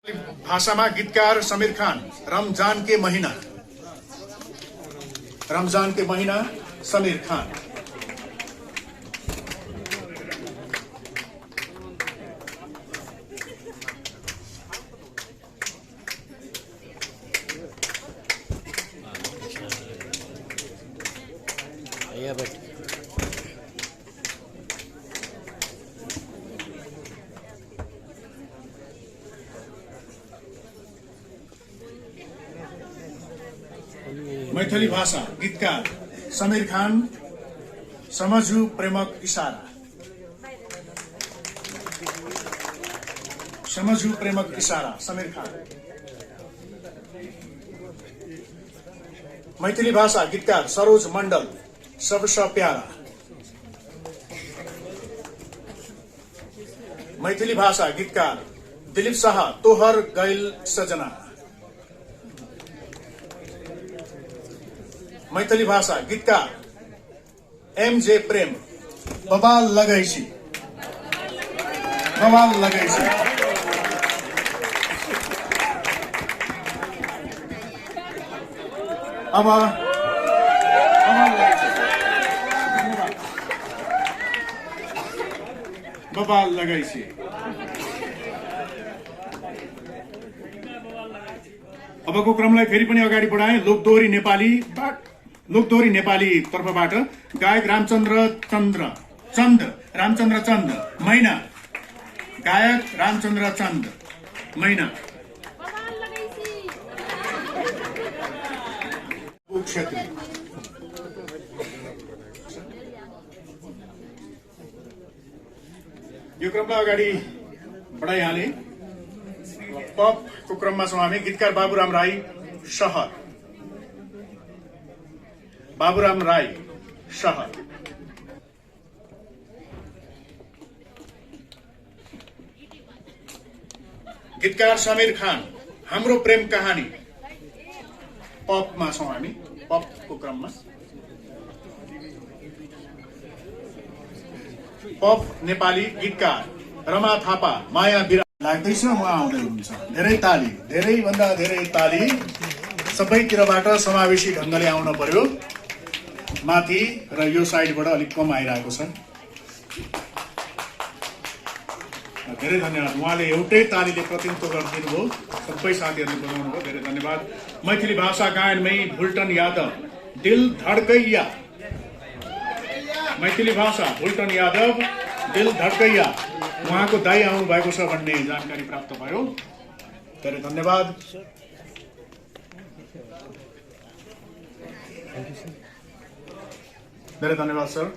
भाषामा गीतकार समीर खान। रमजान के महीना समीर खान। मैथिली भाषा गीतकार समीर खान। समझू प्रेमक इशारा। समझू प्रेमक इशारा समीर खान। मैथिली भाषा गीतकार सरोज मण्डल। सबसे प्यारा। मैथिली भाषा गीतकार दिलीप शाह। तोहर गैल सजना। मैथिली भाषा गीतकार एमजे प्रेम। बवाल लगैसी। बवाल लगैसी। अब बवाल लगैसी। अबको क्रमलाई फेरि पनि अगाडि बढाए। लोकदोहोरी नेपाली तर्फबाट गायक रामचन्द्र चन्द मैना। गायक रामचन्द्र चन्द मैना। क्षेत्र यो क्रमलाई अगाडि बढाइहाले। पपको क्रममा छौँ हामी। गीतकार बाबुराम राई शहर। बाबुराम राई शहर। गीतकार समीर खान। हाम्रो प्रेम कहानी। पपमा छौँ हामी। पपको क्रममा पप नेपाली गीतकार रमा थापा। माया बिरा लाग्दैछ उहाँ आउँदै हुनुहुन्छ। धेरै ताली, धेरैभन्दा धेरै ताली सबैतिरबाट समावेशी ढंगले आउन पर्यो। माथि र यो साइडबाट अलिक कम आइरहेको छ। धेरै धन्यवाद। उहाँले एउटै तालीले प्रतिनिधित्व गरिदिनु भयो। सबै साथीहरूले बजाउनु भयो। धेरै धन्यवाद। मैथिली भाषा गायनमै भुल्टन यादव। दिल धड्कैया। मैथिली भाषा भुल्टन यादव दिल धड्कैया। उहाँको दाई आउनु भएको छ भन्ने जानकारी प्राप्त भयो। धेरै धन्यवाद। धेरै धन्यवाद सर।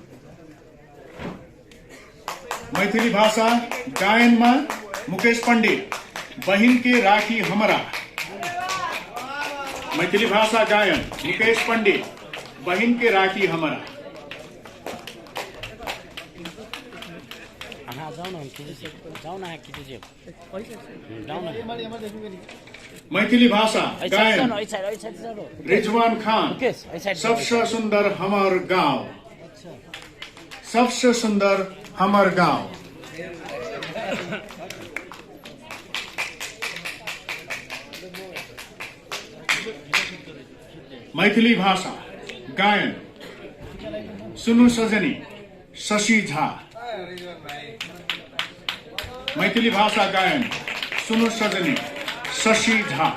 मैथिली भाषा गायनमा मुकेश पंडित। बहिन के राखी हमरा। मैथिली भाषा गायन मुकेश पंडित। बहिन के राखी हमरा। मैथिली भाषा गायन रिजवान खान। सबसे सुंदर हमर गांव। सबसे सुंदर हमर गांव। मैथिली भाषा गायन सुनु सजनी शशि झा। मैथिली भाषा गायन सुनु सजनी शशि झा।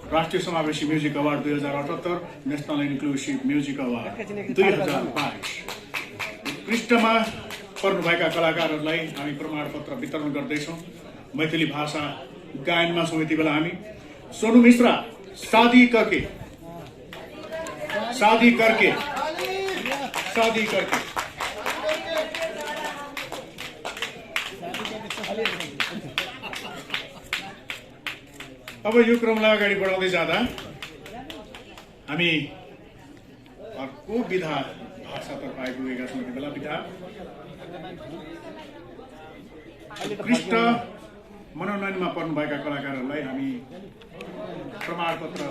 राष्ट्रिय समावेशी music award 2078, national inclusive music award 2022। उत्कृष्टमा पर्नुभएका कलाकारहरूलाई हामी प्रमाणपत्र वितरण गर्दैछौँ। मैथिली भाषा गायनमा छौँ यति बेला हामी। सोनू मिश्रा शादी करके। शादी करके। शादी करके। अब यो क्रमलाई अगाडि बढाउँदै जाँदा हामी अर्को विधा भाषातर्फ आइपुगेका छौँ। यति बेला विधा उत्कृष्ट मनोनयनमा पर्नुभएका कलाकारहरूलाई हामी प्रमाणपत्र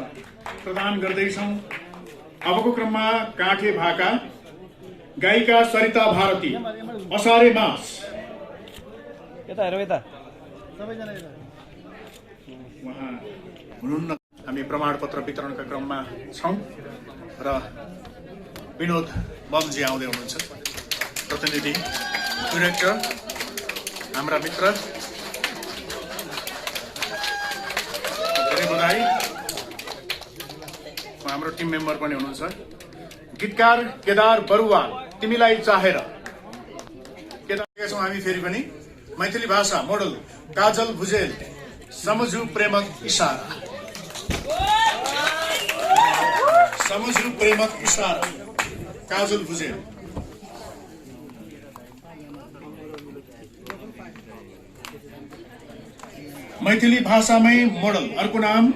प्रदान गर्दैछौँ। अबको क्रममा काठे भाका गायिका सरिता भारती, असारे मास। उहाँ हुनुहुन्न। हामी प्रमाणपत्र वितरणका क्रममा छौँ र विनोद बमजी आउँदै हुनुहुन्छ, प्रतिनिधि डिरेक्टर, हाम्रा मित्र। धेरै बधाई। हाम्रो टिम मेम्बर पनि हुनुहुन्छ, गीतकार केदार बरुवाल, तिमीलाई चाहेर। केदार छौँ हामी फेरि पनि। मैथिली भाषा मोडल काजल भुजेल, समझु प्रेमक इशारा। समझु प्रेमक इशारा, काजल भुजेल। मैथिली भाषामै मोडल, अर्को नाम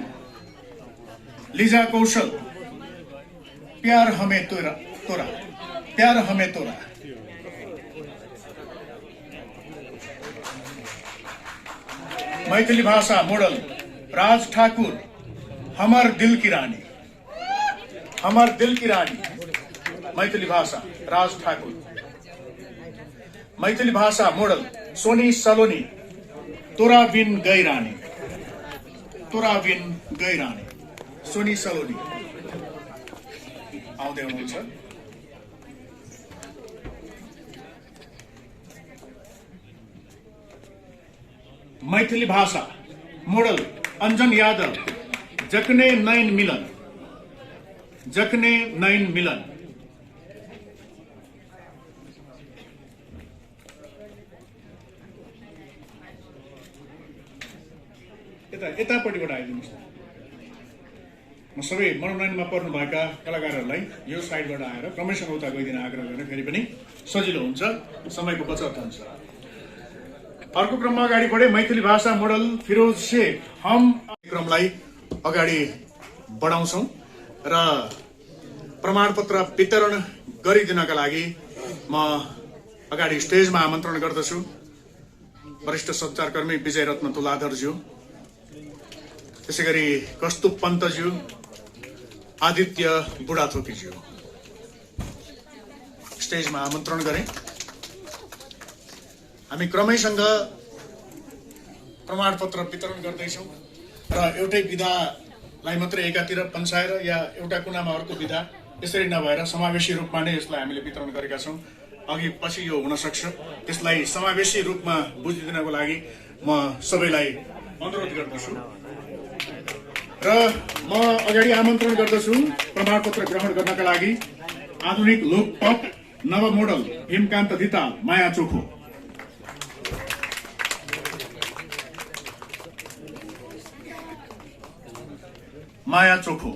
लिजा कौशल, प्यार हमें तोरा तोरा, प्यार हमें तोरा। मैथिली भाषा मोडल राज ठाकुर, हमर दिल की रानी, हमर दिल की रानी। मैथिली भाषा राज ठाकुर। मैथिली भाषा मोडल सोनी सलोनी, तोरा बिन गई रानी, तोरा बिन गई रानी। सोनी सलोनी आउँदै हुनुहुन्छ। मैथिली भाषा मोडल अंजन यादव, जखने नयन मिलन, जखने नयन मिलन। यतापट्टिबाट आइदिनुहोस्। म सबै मनोनयनमा पर्नुभएका कलाकारहरूलाई यो साइडबाट आएर क्रमशः उता गइदिन आग्रह गर्ने, फेरि पनि सजिलो हुन्छ, समयको बचत हुन्छ। अर्को क्रममा अगाडि बढे मैथिली भाषा मोडल फिरोज शेख, हम क्रमलाई अगाडि बढाउँछौँ र प्रमाणपत्र वितरण गरिदिनका लागि म अगाडि स्टेजमा आमन्त्रण गर्दछु वरिष्ठ सञ्चारकर्मी विजय रत्न तुलाधरज्यू, त्यसैगरी कस्तुप पन्तज्यू, आदित्य बुढाथोकीज्यू। स्टेजमा आमन्त्रण गरे। हामी क्रमैसँग प्रमाणपत्र वितरण गर्दैछौँ र एउटै विधालाई मात्रै एकातिर पन्छाएर या एउटा कुनामा अर्को विधा यसरी नभएर समावेशी रूपमा नै यसलाई हामीले वितरण गरेका छौँ। अघि पछि यो हुन सक्छ, त्यसलाई समावेशी रूपमा बुझिदिनको लागि म सबैलाई अनुरोध गर्दछु र म अगाडि आमन्त्रण गर्दछु प्रमाणपत्र ग्रहण गर्नका लागि आधुनिक लोकपप नव मोडल हेमकान्त धिताल, माया चोखो। माया चोखो।